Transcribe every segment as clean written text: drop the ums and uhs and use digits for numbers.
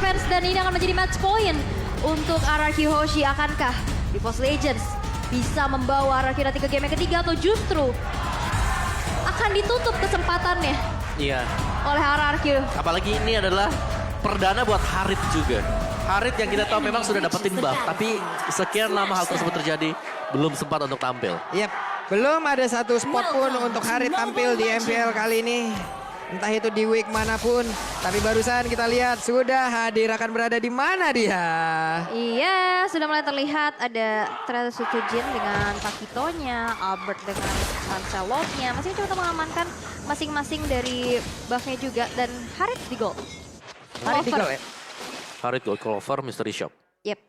defense dan ini akan menjadi match point untuk RRQ Hoshi. Akankah EVOS Legends bisa membawa RRQ nanti ke game yang ketiga atau justru akan ditutup kesempatannya Iya. oleh RRQ? Apalagi ini adalah perdana buat Harit juga. Harit yang kita tahu memang sudah dapetin buff, tapi sekian lama hal tersebut terjadi, belum sempat untuk tampil. Yap, belum ada satu spot pun untuk Harit tampil di MPL kali ini. Entah itu di week manapun, tapi barusan kita lihat sudah hadir, akan berada di mana dia. Iya, sudah mulai terlihat ada Travis Sutujin dengan Pakitonya, Albert dengan Lancelotnya. Masih coba mengamankan masing-masing dari buffnya juga dan Harit di gold. Harit di gold ya? Harit Gold Clover, Mystery Shop. Yep,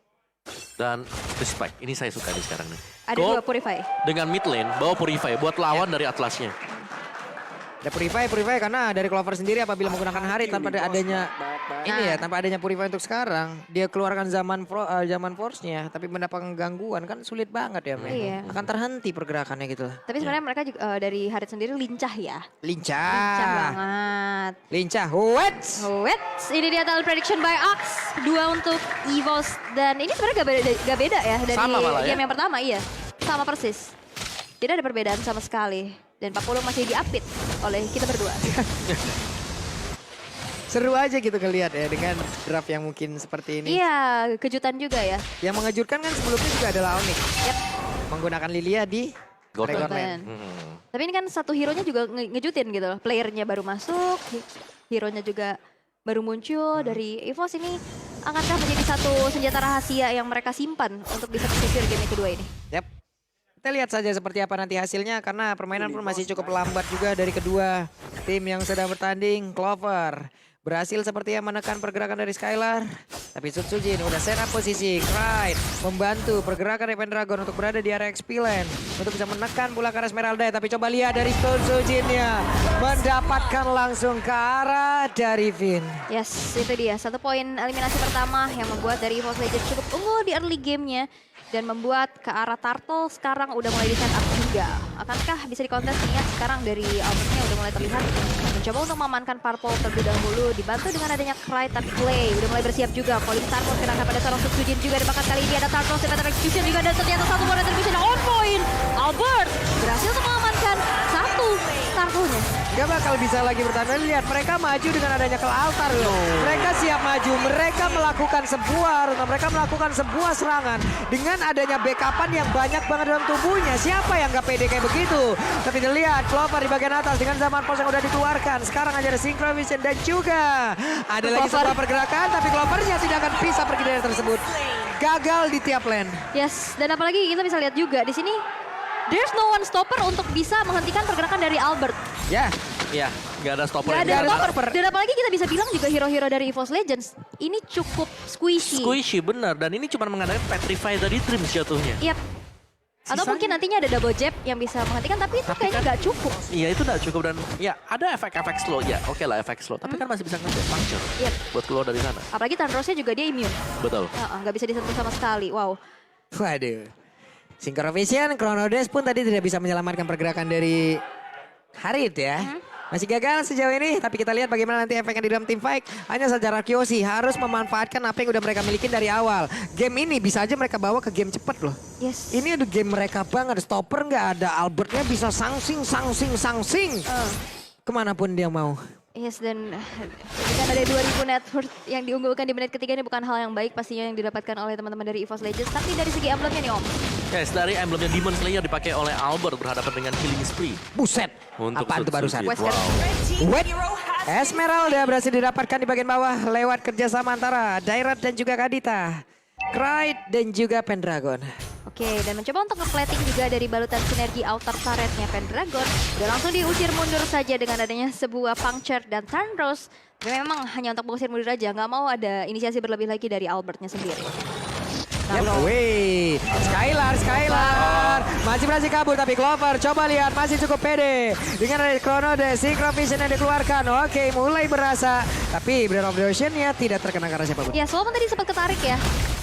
Dan Respect, ini saya suka nih sekarang nih. ada Gold dua Purify. dengan mid lane, bawa Purify buat lawan dari Atlasnya. Ada Purify karena dari Clover sendiri apabila menggunakan Harit tanpa adanya ini ya, tanpa adanya Purify untuk sekarang, dia keluarkan zaman Force-nya, tapi mendapatkan gangguan kan sulit banget ya, men. Iya. Akan terhenti pergerakannya gitu. Tapi sebenarnya mereka juga dari Harit sendiri lincah ya. Lincah Lincah. banget. Lincah. What? Wait, ini dia talent prediction by Ax. 2 untuk EVOS. Dan ini sebenarnya gak beda ya dari Sama malah ya? game yang pertama, iya. Sama persis. Tidak ada perbedaan sama sekali. Dan Pak Pulung masih diapit oleh kita berdua. Seru aja gitu ngelihat ya dengan draft yang mungkin seperti ini. Iya, kejutan juga ya. Yang mengejutkan kan sebelumnya juga adalah Onyx. Yep. Menggunakan Lilia di Gold Dragon Lane. Lane. Tapi ini kan satu hero-nya juga ngejutin gitu loh. Playernya baru masuk, hero-nya juga baru muncul dari EVOS ini. Akankah menjadi satu senjata rahasia yang mereka simpan untuk bisa secure game yang kedua ini? Yap. Kita lihat saja seperti apa nanti hasilnya karena permainan pun masih cukup lambat juga dari kedua tim yang sedang bertanding. Clover berhasil sepertinya menekan pergerakan dari Skylar. Tapi Sutsujin udah set up posisi. Clyde membantu pergerakan dari Pendragon untuk berada di area XP lane. Untuk bisa menekan pula ke arah Esmeralda. Tapi coba lihat dari Sutsujinnya. Mendapatkan langsung ke arah dari Vin. Yes, itu dia. Satu poin eliminasi pertama yang membuat dari EVOS Legends cukup unggul di early gamenya. Dan membuat ke arah Turtle sekarang udah mulai di set up juga. Akankah bisa dikontes nih ya sekarang dari Albertnya udah mulai terlihat. Mencoba untuk memankan Purple terlebih dahulu. Dibantu dengan adanya Cry tapi Clay udah mulai bersiap juga. Calling Turtle kenakan pada seorang Sutsujin juga. Dan bahkan kali ini ada Turtle Cemetery Execution juga. Dan ternyata satu bola execution on point. Albert berhasil untuk mengamankan satu Turtle-nya. Gak bakal bisa lagi bertahan. Lihat mereka maju dengan adanya ke altar loh. Mereka siap maju. Mereka melakukan sebuah serangan dengan adanya backupan yang banyak banget dalam tubuhnya. Siapa yang gak pede kayak begitu? Tapi dilihat Clover di bagian atas dengan zaman pos yang udah dikeluarkan. Sekarang aja ada Synchro Vision dan juga ada lagi sebuah pergerakan. Tapi Clovernya tidak akan bisa pergi dari tersebut. Gagal di tiap lane. Yes, dan apalagi kita bisa lihat juga di sini. There's no one stopper untuk bisa menghentikan pergerakan dari Albert. Ya. Iya, nggak ada stopper. Gak yang ada bisa. stopper. Dan apalagi kita bisa bilang juga hero-hero dari EVOS Legends ini cukup squishy. Squishy bener, dan ini cuma mengandalkan Petrify dari Dreams jatuhnya. Yap. Atau mungkin nantinya ada double jab yang bisa menghentikan, tapi itu kayaknya nggak cukup. Iya itu udah cukup dan ya ada efek-efek slow ya, oke lah efek slow, tapi kan masih bisa nge puncture Yap. buat keluar dari sana. Apalagi Tandrosnya juga dia immune. Betul. Nggak bisa disentuh sama sekali. Wow. Waduh. Synchro Vision, Chronodes pun tadi tidak bisa menyelamatkan pergerakan dari Harit ya. Masih gagal sejauh ini, tapi kita lihat bagaimana nanti efeknya di dalam tim fight. Hanya saja Rakyoshi harus memanfaatkan apa yang udah mereka miliki dari awal. Game ini bisa aja mereka bawa ke game cepet loh. Yes. Ini ada game mereka banget, stopper nggak ada, Albertnya bisa sangsing. Kemanapun dia mau. Yes, dan dengan ada 2000 net worth yang diunggulkan di menit ketiga ini bukan hal yang baik pastinya yang didapatkan oleh teman-teman dari EVOS Legends. Tapi dari segi emblemnya nih Om. Guys, dari emblemnya Demon Slayer dipakai oleh Albert berhadapan dengan Killing Spree. Buset, Untuk apaan tuh barusan? Sutsujin. Wow. Wait, Esmeralda berhasil didapatkan di bagian bawah lewat kerjasama antara Dairat dan juga Kadita. Clyde dan juga Pendragon. Oke, dan mencoba untuk nge-plating juga dari balutan sinergi outer turretnya Pendragon. Udah langsung diusir mundur saja dengan adanya sebuah puncture dan Tandros. Tapi memang hanya untuk mengusir mundur aja, nggak mau ada inisiasi berlebih lagi dari Albertnya sendiri. Yep. Wih, Skylar. Masih berhasil kabur tapi Clover coba lihat masih cukup pede. Dengan ada Chronodes, Synchro Vision yang dikeluarkan. Oke, mulai berasa. Tapi Breath of the Ocean-nya tidak terkena ke arah siapapun. Ya, Solomon tadi sempat ketarik ya.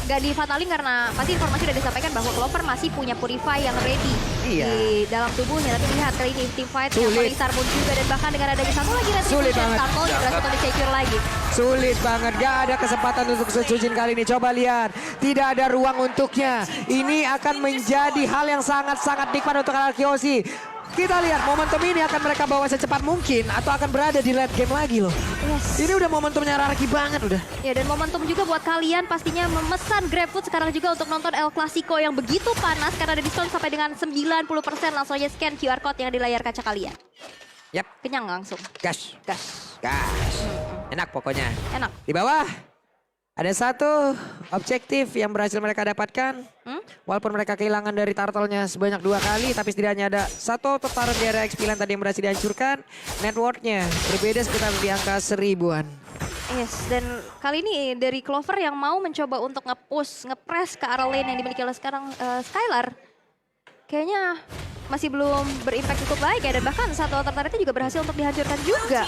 nggak difatalin karena pasti informasi udah disampaikan bahwa Clover masih punya Purify yang ready di dalam tubuhnya. Tapi lihat kali ini team fight yang paling Starbone juga, dan bahkan dengan adanya satu lagi retribution Startle yang berhasil untuk secure lagi. Sulit banget, gak ada kesempatan untuk Sutsujin kali ini. Coba lihat, tidak ada ruang untuknya. Ini akan menjadi hal yang sangat-sangat nikmat untuk Arkeoshi. Kita lihat momentum ini akan mereka bawa secepat mungkin atau akan berada di late game lagi loh. Yes. Ini udah momentumnya Rarki banget udah. Ya, dan momentum juga buat kalian pastinya memesan GrabFood sekarang juga untuk nonton El Clasico yang begitu panas karena ada diskon sampai dengan 90%. Langsung aja scan QR code yang di layar kaca kalian. Yap. Kenyang langsung. Gas. Gas. Gas. Enak pokoknya. Enak. Di bawah ada satu objektif yang berhasil mereka dapatkan. Walaupun mereka kehilangan dari turtle-nya sebanyak 2 kali, tapi setidaknya ada satu auto turret di area X9 tadi yang berhasil dihancurkan. Network-nya berbeda sekitar di angka 1000-an. Yes, dan kali ini dari Clover yang mau mencoba untuk nge-push, nge-press ke arah lane yang dimiliki oleh sekarang Skylar. Kayaknya masih belum berimpact cukup baik ya, dan bahkan satu auto turretnya juga berhasil untuk dihancurkan juga.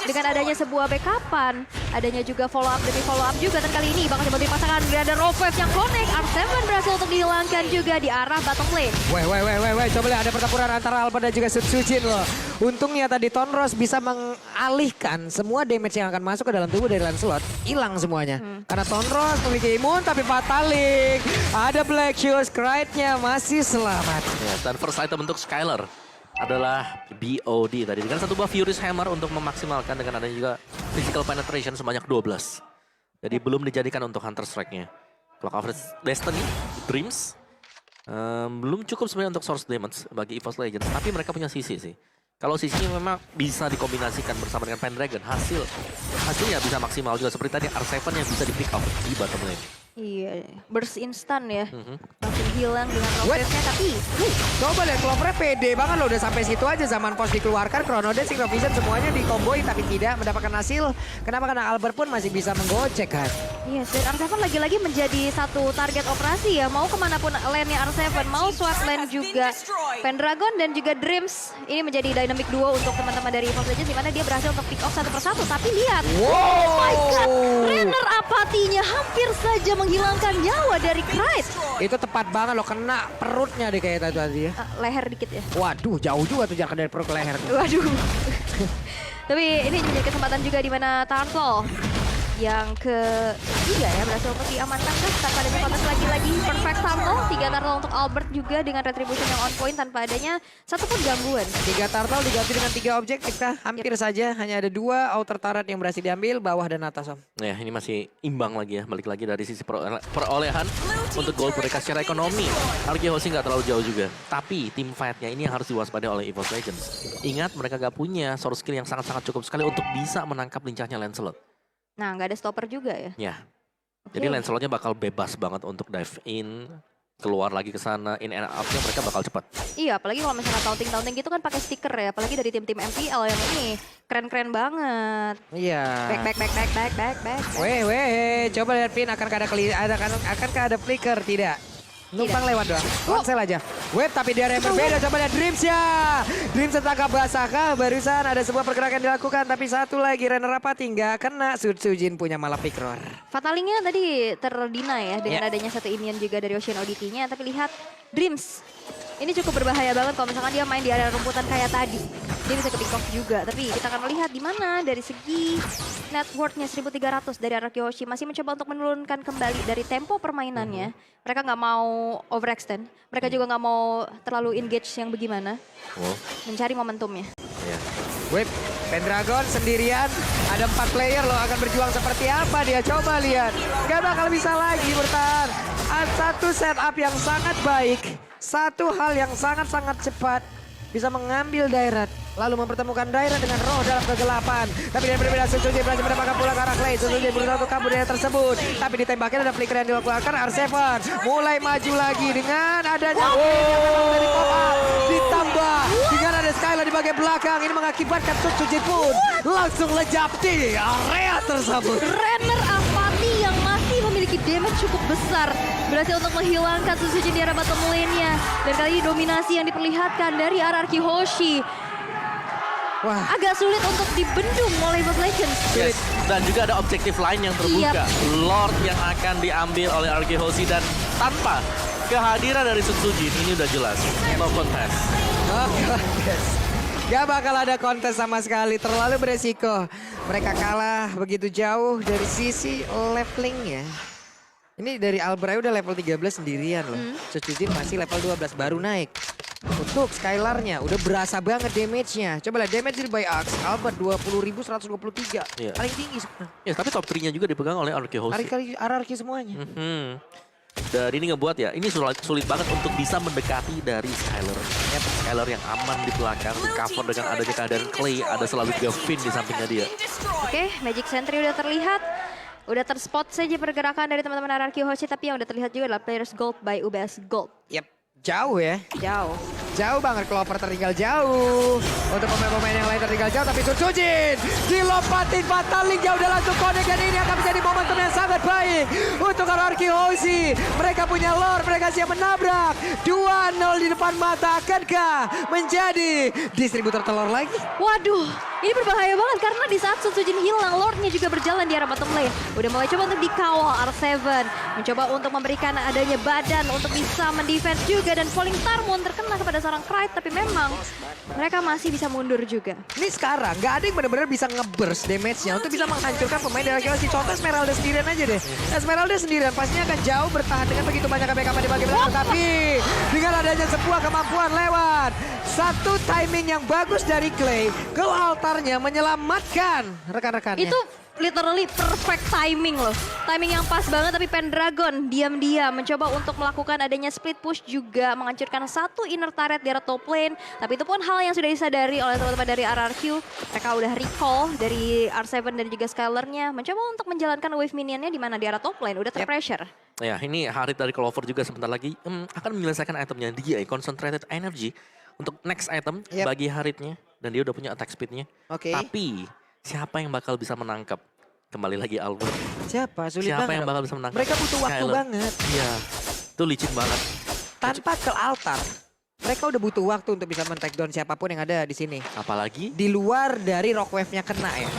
Dengan adanya sebuah backupan, adanya juga follow up demi follow up juga, dan kali ini bakal coba dipasangkan ada Rovev yang connect. R7 berhasil untuk dihilangkan juga di arah bottom lane. Weh, coba lihat ada pertempuran antara Albert dan juga Sutsujin loh. Untungnya tadi Tonros bisa mengalihkan semua damage yang akan masuk ke dalam tubuh dari Lancelot. Hilang semuanya. Karena Tonros memiliki imun tapi Fatalik. Ada Black Shoes, Krite-nya masih selamat. Ya, dan first item untuk Skylar adalah BOD tadi dengan satu buah Furious Hammer untuk memaksimalkan, dengan adanya juga physical penetration sebanyak 12. Jadi belum dijadikan untuk Hunter Strike-nya. Clock of Destiny, Dreams belum cukup sebenarnya untuk source damage bagi EVOS Legends, tapi mereka punya sisi sih. Kalau sisinya memang bisa dikombinasikan bersama dengan Pendragon, hasilnya bisa maksimal juga seperti tadi R7 yang bisa di pick off di bottom lane. Iya, burst instan ya. Langsung hilang dengan Rovevnya, tapi Coba lihat Clover pede banget loh, udah sampai situ aja. Zaman pos dikeluarkan, Chrono Dance, Synchro Vision semuanya dikomboin tapi tidak mendapatkan hasil. Kenapa? Karena Albert pun masih bisa menggocek kan. iya, dan R7 lagi-lagi menjadi satu target operasi ya. Mau kemanapun lane-nya R7, mau swap lane juga Pendragon dan juga Dreams. Ini menjadi dynamic duo untuk teman-teman dari EVOS Legends, di mana dia berhasil untuk pick off satu persatu. Tapi lihat, oh my god, Renner apatinya hampir saja menghilangkan nyawa dari Krite. Itu tepat banget loh, kena perutnya deh kayak tadi ya. Leher dikit ya. Waduh, jauh juga tuh jarak dari perut ke leher. Waduh. Tapi ini menjadi kesempatan juga di mana Turtle yang ketiga ya berhasil untuk diamankan kan tanpa adanya kontes lagi-lagi. Perfect Turtle, 3 Turtle untuk Albert juga dengan retribution yang on point tanpa adanya satupun gangguan. 3 turtle diganti dengan 3 objektif kah? Hampir saja, hanya ada 2 outer turret yang berhasil diambil, bawah dan atas Om. Ya, ini masih imbang lagi ya, balik lagi dari sisi perolehan untuk gold mereka secara ekonomi. Arkeoshi nggak terlalu jauh juga, tapi tim fight-nya ini yang harus diwaspadai oleh EVOS Legends. Ingat, mereka nggak punya source skill yang sangat-sangat cukup sekali untuk bisa menangkap lincahnya Lancelot. Nah, nggak ada stopper juga ya. Ya, jadi Lancelotnya bakal bebas banget untuk dive in, keluar lagi ke sana, in and out-nya mereka bakal cepat. Iya, apalagi kalau misalnya taunting gitu kan pakai stiker ya, apalagi dari tim-tim MPL yang ini keren-keren banget. Iya. Back. Weh, coba lihat Pin, akankah ada flicker? Tidak. Numpang lewat doang, cancel aja. Web tapi di area yang berbeda, coba lihat Dreams ya. Dreams tertangkap basah kah? Barusan ada sebuah pergerakan dilakukan, tapi satu lagi Renner apa tinggal kena Sutsujin punya malah pick roar. Fatalingnya tadi terdina ya dengan adanya satu Imian juga dari Ocean Oddity-nya, tapi lihat Dreams. Ini cukup berbahaya banget kalau misalkan dia main di area rumputan kayak tadi. Dia bisa ke pick off juga, tapi kita akan melihat di mana dari segi net worth-nya 1300 dari Arkeoshi masih mencoba untuk menurunkan kembali dari tempo permainannya. Mereka nggak mau overextend, mereka juga nggak mau terlalu engage yang bagaimana. Mencari momentumnya. Web, Pendragon sendirian, ada 4 player loh, akan berjuang seperti apa dia, coba lihat. Gak bakal bisa lagi bertahan. Satu setup yang sangat baik, satu hal yang sangat-sangat cepat. Bisa mengambil daerah, lalu mempertemukan daerah dengan roh dalam kegelapan. Tapi dia berbeda, Sutsujin berhasil mendapatkan pulang ke arah Clay. Sutsujin berusaha untuk kabur dari tersebut. Tapi ditembaknya ada flicker yang dilakukan R7. Mulai maju lagi dengan adanya yang memang dari pop-up. Ditambah dengan ada Skylar di bagian belakang. Ini mengakibatkan Sutsujin pun langsung lejap di area tersebut. Renner apati yang masih memiliki damage cukup besar berhasil untuk menghilangkan Sutsujin di area bottom lane-nya. Dan kali ini dominasi yang diperlihatkan dari Arkeoshi. Wah. agak sulit untuk dibendung oleh EVOS Legends. Yes. Dan juga ada objektif lain yang terbuka. Lord yang akan diambil oleh RK Hoshi dan tanpa kehadiran dari Sun Sujin ini udah jelas. No contest. Oke, kontes. Gak bakal ada kontes sama sekali, terlalu beresiko. Mereka kalah begitu jauh dari sisi levelingnya. Ini dari Albray udah level 13 sendirian loh. Sujin masih level 12 baru naik. Untuk Skylarnya udah berasa banget damage-nya. Coba lihat damage by Axe. Albert 20.123. Iya. Paling tinggi sebenarnya. Ya, tapi top 3-nya juga dipegang oleh RK Hoshi. RRQ semuanya. Dan ini ngebuat ya, ini sulit banget untuk bisa mendekati dari Skylar. Skylar yang aman di belakang, di cover dengan adanya keadaan Clay, ada selalu juga Finn di sampingnya dia. Oke, Magic Sentry udah terlihat. Udah terspot saja pergerakan dari teman-teman RRQ Hoshi, tapi yang udah terlihat juga adalah Players Gold by UBS Gold. Yep, jauh ya. Jauh. Jauh banget, Clover tertinggal jauh. Untuk pemain-pemain yang lain tertinggal jauh, tapi Sun Sujin dilompatin Fatal Link jauh, udah langsung connect, dan ini akan menjadi momentum yang sangat baik untuk RRQ Hoshi. Mereka punya lore, mereka siap menabrak. 2-0 di depan mata, akankah menjadi distributor telur lagi? Waduh, ini berbahaya banget karena di saat Sun Sujin hilang, Lordnya juga berjalan di arah bottom lane. Udah mulai coba untuk dikawal R7, mencoba untuk memberikan adanya badan untuk bisa mendefense juga, dan Falling Tarmon terkena kepada seorang Krite, tapi memang mereka masih bisa mundur juga. Ini sekarang nggak ada yang benar-benar bisa nge-burst damage-nya untuk bisa menghancurkan pemain dari RRQ Hoshi. Contoh Esmeralda sendirian aja deh. Esmeralda sendirian pastinya akan jauh bertahan dengan begitu banyak backup di bagian belakang. Tapi dengan adanya sebuah kemampuan lewat satu timing yang bagus dari Clay, ke altarnya menyelamatkan rekan-rekannya. Itu literally perfect timing loh. Timing yang pas banget, tapi Pendragon diam-diam mencoba untuk melakukan adanya split push, juga menghancurkan satu inner turret di arah top lane. Tapi itu pun hal yang sudah disadari oleh teman-teman dari RRQ. Mereka udah recall dari R7 dan juga Skylarnya, mencoba untuk menjalankan wave minionnya di mana di arah top lane udah terpressure. Ya, ini Harit dari Clover juga sebentar lagi akan menyelesaikan itemnya dia, Concentrated Energy untuk next item bagi Haritnya, dan dia udah punya attack speednya. Oke. Tapi siapa yang bakal bisa menangkap? Kembali lagi Albert. Siapa? Sulit Siapa banget. yang bakal bisa menangkap? Mereka butuh waktu Skylar. banget. Iya, itu licin banget. Tanpa ke altar, mereka udah butuh waktu untuk bisa men-take down siapapun yang ada di sini. Apalagi Di luar dari rock wave-nya kena ya.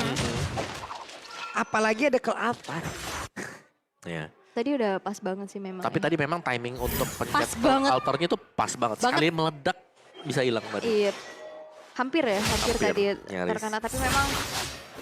Apalagi ada ke altar. ya. Tadi udah pas banget sih memang. Tapi ya. tadi memang timing untuk pencet banget. altarnya itu pas banget. Sekali meledak bisa hilang tadi. Iya. Hampir ya, hampir tadi nyaris. terkena, tapi memang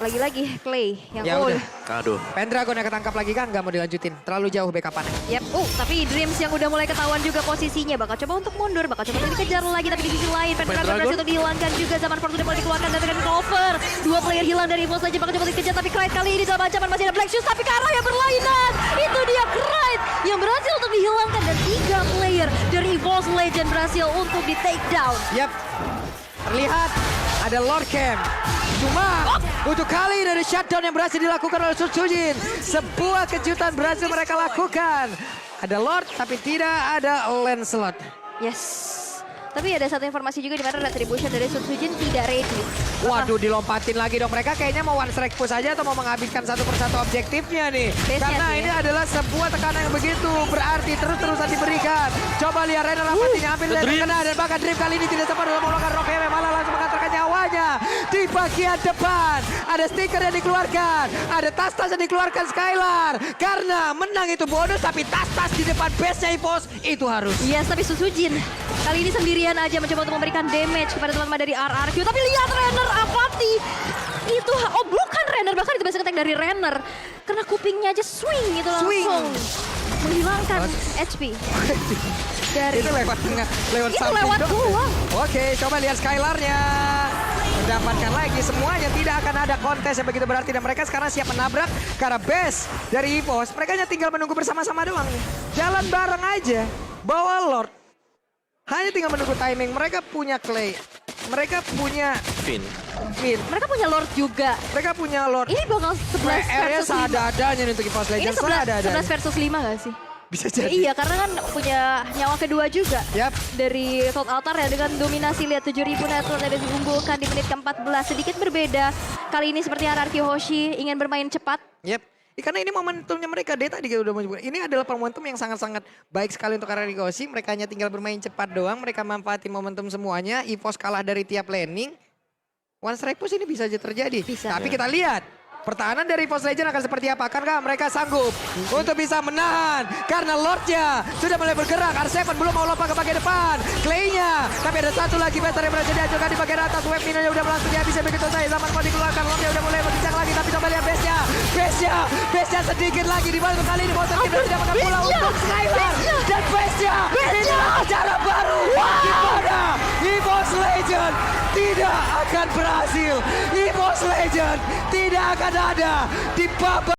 lagi-lagi Clay yang Ya udah. Aduh. Pendragon yang ketangkap lagi kan nggak mau dilanjutin. Terlalu jauh backupannya. Yep, tapi Dreams yang udah mulai ketahuan juga posisinya, bakal coba untuk mundur, bakal coba untuk dikejar lagi, tapi di sisi lain Pendragon berhasil untuk dihilangkan juga. Zaman Ford udah mulai dikeluarkan dan dengan Clover. Dua player hilang dari EVOS saja, bakal coba dikejar, tapi Krite kali ini dalam ancaman masih ada Black Shoes, tapi ke arah yang berlainan. Itu dia Krite yang berhasil untuk dihilangkan, dan 3 player dari EVOS Legend berhasil untuk di take down. Yap. Terlihat ada Lord Camp. Cuma untuk kali dari shutdown yang berhasil dilakukan oleh Sun Sujin. Sebuah kejutan berhasil mereka lakukan. Ada Lord tapi tidak ada Lancelot. Yes. Tapi ada satu informasi juga di mana Retribution dari Sun Sujin tidak ready. Waduh, dilompatin lagi dong. Mereka kayaknya mau one strike push aja atau mau menghabiskan satu persatu objektifnya nih. Karena sih, ini adalah sebuah tekanan yang begitu berarti terus-terusan diberikan. Coba lihat Renner lompatinya hampir tidak terkena, dan bahkan Dream kali ini tidak sempat dalam melakukan rock yang malah langsung mengantarkan nyawanya di bagian depan. Ada stiker yang dikeluarkan, ada tas-tas yang dikeluarkan Skylar. Karena menang itu bonus, tapi tas-tas di depan base-nya EVOS itu harus. Yes, tapi Sun Sujin kali ini sendirian aja mencoba untuk memberikan damage kepada teman-teman dari RRQ. Tapi lihat Renner apati. Itu, oh bukan Renner, bahkan itu biasa ketek dari Renner. Kena kupingnya aja swing itu langsung. Swing. Menghilangkan HP. Dari Itu lewat tengah, lewat itu samping lewat dong. doang. Oke, coba lihat Skylarnya. Mendapatkan lagi, semuanya tidak akan ada kontes yang begitu berarti. Dan mereka sekarang siap menabrak ke arah base dari EVOS. Mereka hanya tinggal menunggu bersama-sama doang nih. Jalan bareng aja, bawa Lord. Hanya tinggal menunggu timing. Mereka punya Clay. Mereka punya Finn. Finn. Mereka punya Lord juga. Mereka punya Lord. Ini bakal 11 PR-nya versus 5. seadanya nih untuk EVOS Ini Legends. 11 versus 5 gak sih? Bisa jadi. Iya, karena kan punya nyawa kedua juga. Yap. Dari Cold Altar ya, dengan dominasi lihat 7.000 network yang diunggulkan di menit ke-14. Sedikit berbeda. Kali ini seperti RRQ Hoshi ingin bermain cepat. Yap. Karena ini momentumnya mereka, dia tadi udah menyebut. Ini adalah momentum yang sangat-sangat baik sekali untuk RRQ Hoshi. Mereka hanya tinggal bermain cepat doang. Mereka manfaatin momentum semuanya. EVOS kalah dari tiap laning. One strike push ini bisa aja terjadi. Bisa. Tapi kita lihat pertahanan dari EVOS Legend akan seperti apa. Akankah mereka sanggup untuk bisa menahan? Karena Lordnya sudah mulai bergerak. R7 belum mau lompat ke bagian depan. Clay-nya. Tapi ada satu lagi Better yang berhasil dihancurkan di bagian atas. Web minanya udah langsung dihabiskan begitu saja. Zaman mau dikeluarkan. Lordnya udah mulai berbincang lagi. Tapi coba lihat base-nya. Base-nya sedikit lagi. Di balik kali ini Bowser tidak makan bola untuk Skylar. Dan base-nya. Inilah cara baru. Di mana EVOS Legend tidak akan berhasil. EVOS Legend tidak akan ada di babak